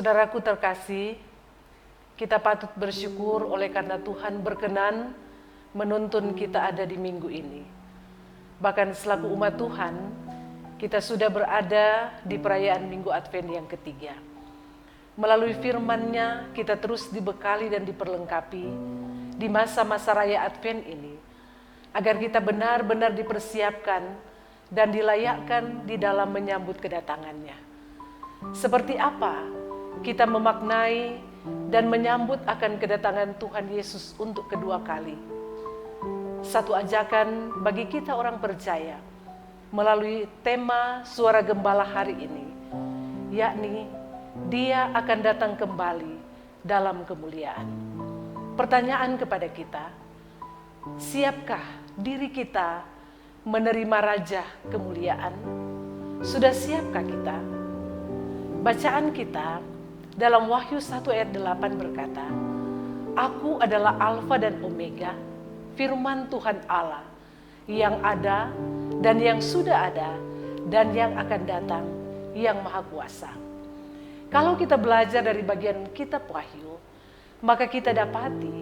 Saudaraku terkasih, kita patut bersyukur oleh karena Tuhan berkenan menuntun kita ada di minggu ini. Bahkan selaku umat Tuhan, kita sudah berada di perayaan Minggu Advent yang ketiga. Melalui firman-Nya, kita terus dibekali dan diperlengkapi di masa-masa raya Advent ini, agar kita benar-benar dipersiapkan dan dilayakkan di dalam menyambut kedatangan-Nya. Seperti apa kita memaknai dan menyambut akan kedatangan Tuhan Yesus untuk kedua kali? Satu ajakan bagi kita orang percaya melalui tema Suara Gembala hari ini, yakni Dia akan datang kembali dalam kemuliaan. Pertanyaan kepada kita, siapkah diri kita menerima Raja kemuliaan? Sudah siapkah kita? Bacaan kita dalam Wahyu 1 ayat 8 berkata, Aku adalah Alfa dan Omega, firman Tuhan Allah, yang ada dan yang sudah ada dan yang akan datang, yang Maha Kuasa. Kalau kita belajar dari bagian kitab Wahyu, maka kita dapati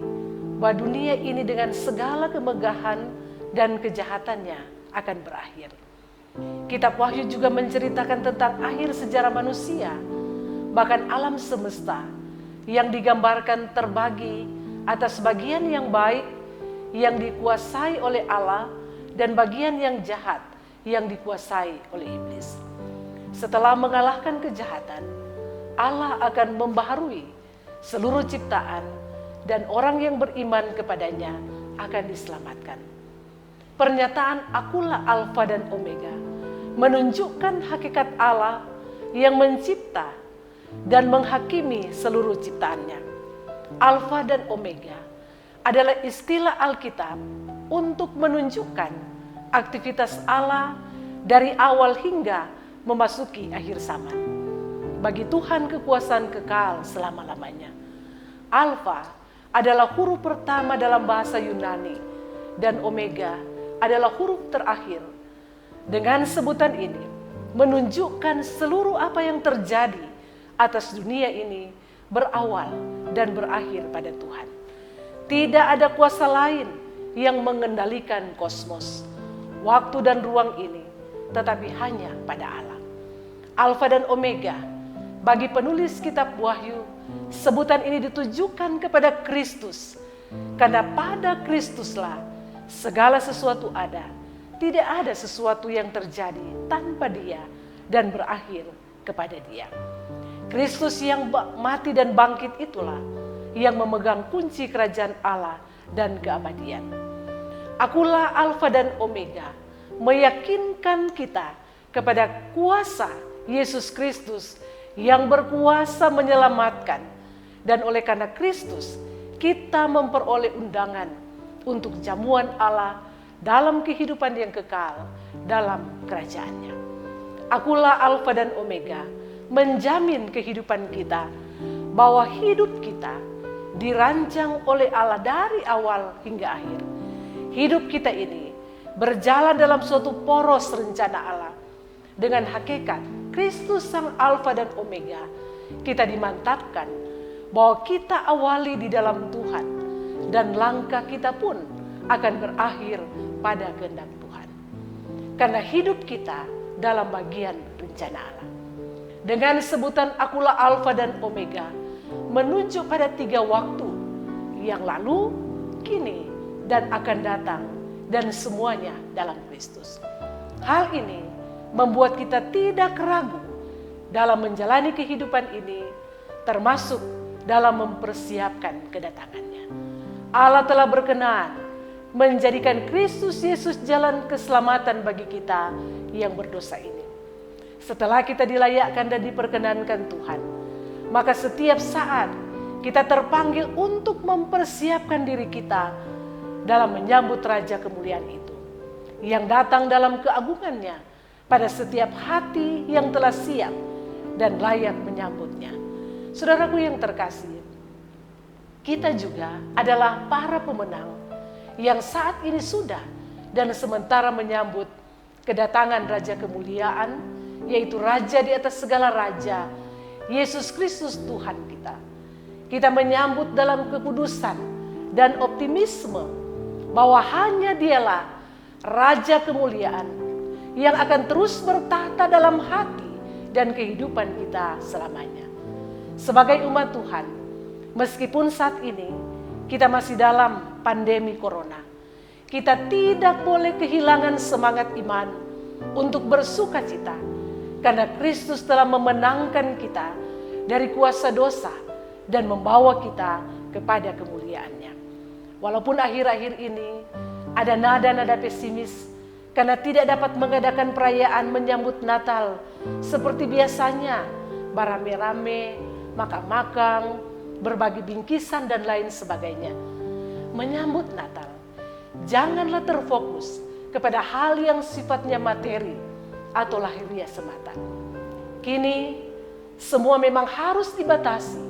bahwa dunia ini dengan segala kemegahan dan kejahatannya akan berakhir. Kitab Wahyu juga menceritakan tentang akhir sejarah manusia, bahkan alam semesta yang digambarkan terbagi atas bagian yang baik yang dikuasai oleh Allah dan bagian yang jahat yang dikuasai oleh iblis. Setelah mengalahkan kejahatan, Allah akan membaharui seluruh ciptaan dan orang yang beriman kepadanya akan diselamatkan. Pernyataan Akulah Alfa dan Omega menunjukkan hakikat Allah yang mencipta dan menghakimi seluruh ciptaannya. Alfa dan Omega adalah istilah Alkitab untuk menunjukkan aktivitas Allah dari awal hingga memasuki akhir zaman. Bagi Tuhan kekuasaan kekal selama-lamanya. Alfa adalah huruf pertama dalam bahasa Yunani dan Omega adalah huruf terakhir. Dengan sebutan ini menunjukkan seluruh apa yang terjadi atas dunia ini berawal dan berakhir pada Tuhan. Tidak ada kuasa lain yang mengendalikan kosmos, waktu dan ruang ini, tetapi hanya pada Allah. Alfa dan Omega, bagi penulis kitab Wahyu, sebutan ini ditujukan kepada Kristus, karena pada Kristuslah segala sesuatu ada. Tidak ada sesuatu yang terjadi tanpa Dia dan berakhir kepada Dia. Kristus yang mati dan bangkit itulah yang memegang kunci kerajaan Allah dan keabadian. Akulah Alfa dan Omega, meyakinkan kita kepada kuasa Yesus Kristus yang berkuasa menyelamatkan. Dan oleh karena Kristus, kita memperoleh undangan untuk jamuan Allah dalam kehidupan yang kekal dalam kerajaannya. Akulah Alfa dan Omega, menjamin kehidupan kita, bahwa hidup kita dirancang oleh Allah dari awal hingga akhir. Hidup kita ini berjalan dalam suatu poros rencana Allah. Dengan hakikat Kristus Sang Alfa dan Omega, kita dimantapkan bahwa kita awali di dalam Tuhan, dan langkah kita pun akan berakhir pada kehendak Tuhan. Karena hidup kita dalam bagian rencana Allah. Dengan sebutan Akulah Alfa dan Omega, menunjuk pada 3 waktu yang lalu, kini, dan akan datang, dan semuanya dalam Kristus. Hal ini membuat kita tidak ragu dalam menjalani kehidupan ini, termasuk dalam mempersiapkan kedatangannya. Allah telah berkenan menjadikan Kristus Yesus jalan keselamatan bagi kita yang berdosa ini. Setelah kita dilayakkan dan diperkenankan Tuhan, maka setiap saat kita terpanggil untuk mempersiapkan diri kita dalam menyambut Raja kemuliaan itu, yang datang dalam keagungannya pada setiap hati yang telah siap dan layak menyambutnya. Saudaraku yang terkasih, kita juga adalah para pemenang yang saat ini sudah dan sementara menyambut kedatangan Raja kemuliaan, yaitu Raja di atas segala raja, Yesus Kristus Tuhan kita. Kita menyambut dalam kekudusan dan optimisme bahwa hanya Dialah Raja kemuliaan yang akan terus bertahta dalam hati dan kehidupan kita selamanya. Sebagai umat Tuhan, meskipun saat ini kita masih dalam pandemi corona, kita tidak boleh kehilangan semangat iman untuk bersuka cita, karena Kristus telah memenangkan kita dari kuasa dosa dan membawa kita kepada kemuliaannya. Walaupun akhir-akhir ini ada nada-nada pesimis karena tidak dapat mengadakan perayaan menyambut Natal seperti biasanya, berame-rame, makan-makan, berbagi bingkisan dan lain sebagainya. Menyambut Natal, janganlah terfokus kepada hal yang sifatnya materi atau lahiriah semata. Kini semua memang harus dibatasi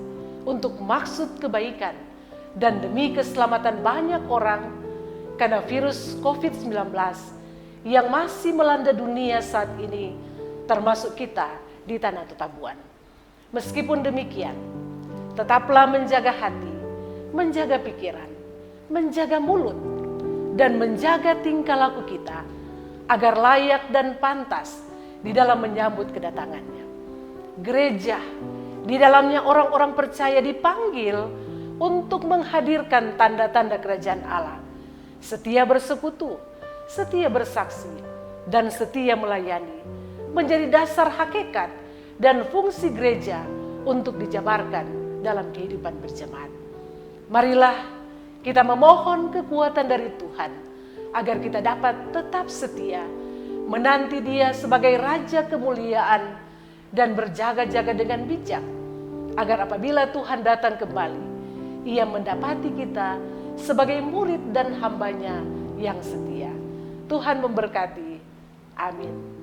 untuk maksud kebaikan dan demi keselamatan banyak orang, karena virus COVID-19 yang masih melanda dunia saat ini, termasuk kita di Tanah Tutabuan. Meskipun demikian, tetaplah menjaga hati, menjaga pikiran, menjaga mulut, dan menjaga tingkah laku kita agar layak dan pantas di dalam menyambut kedatangannya. Gereja, di dalamnya orang-orang percaya dipanggil untuk menghadirkan tanda-tanda kerajaan Allah, setia bersekutu, setia bersaksi, dan setia melayani, menjadi dasar hakikat dan fungsi gereja untuk dijabarkan dalam kehidupan berjemaat. Marilah kita memohon kekuatan dari Tuhan agar kita dapat tetap setia menanti Dia sebagai Raja kemuliaan dan berjaga-jaga dengan bijak, agar apabila Tuhan datang kembali, Ia mendapati kita sebagai murid dan hamba-Nya yang setia. Tuhan memberkati. Amin.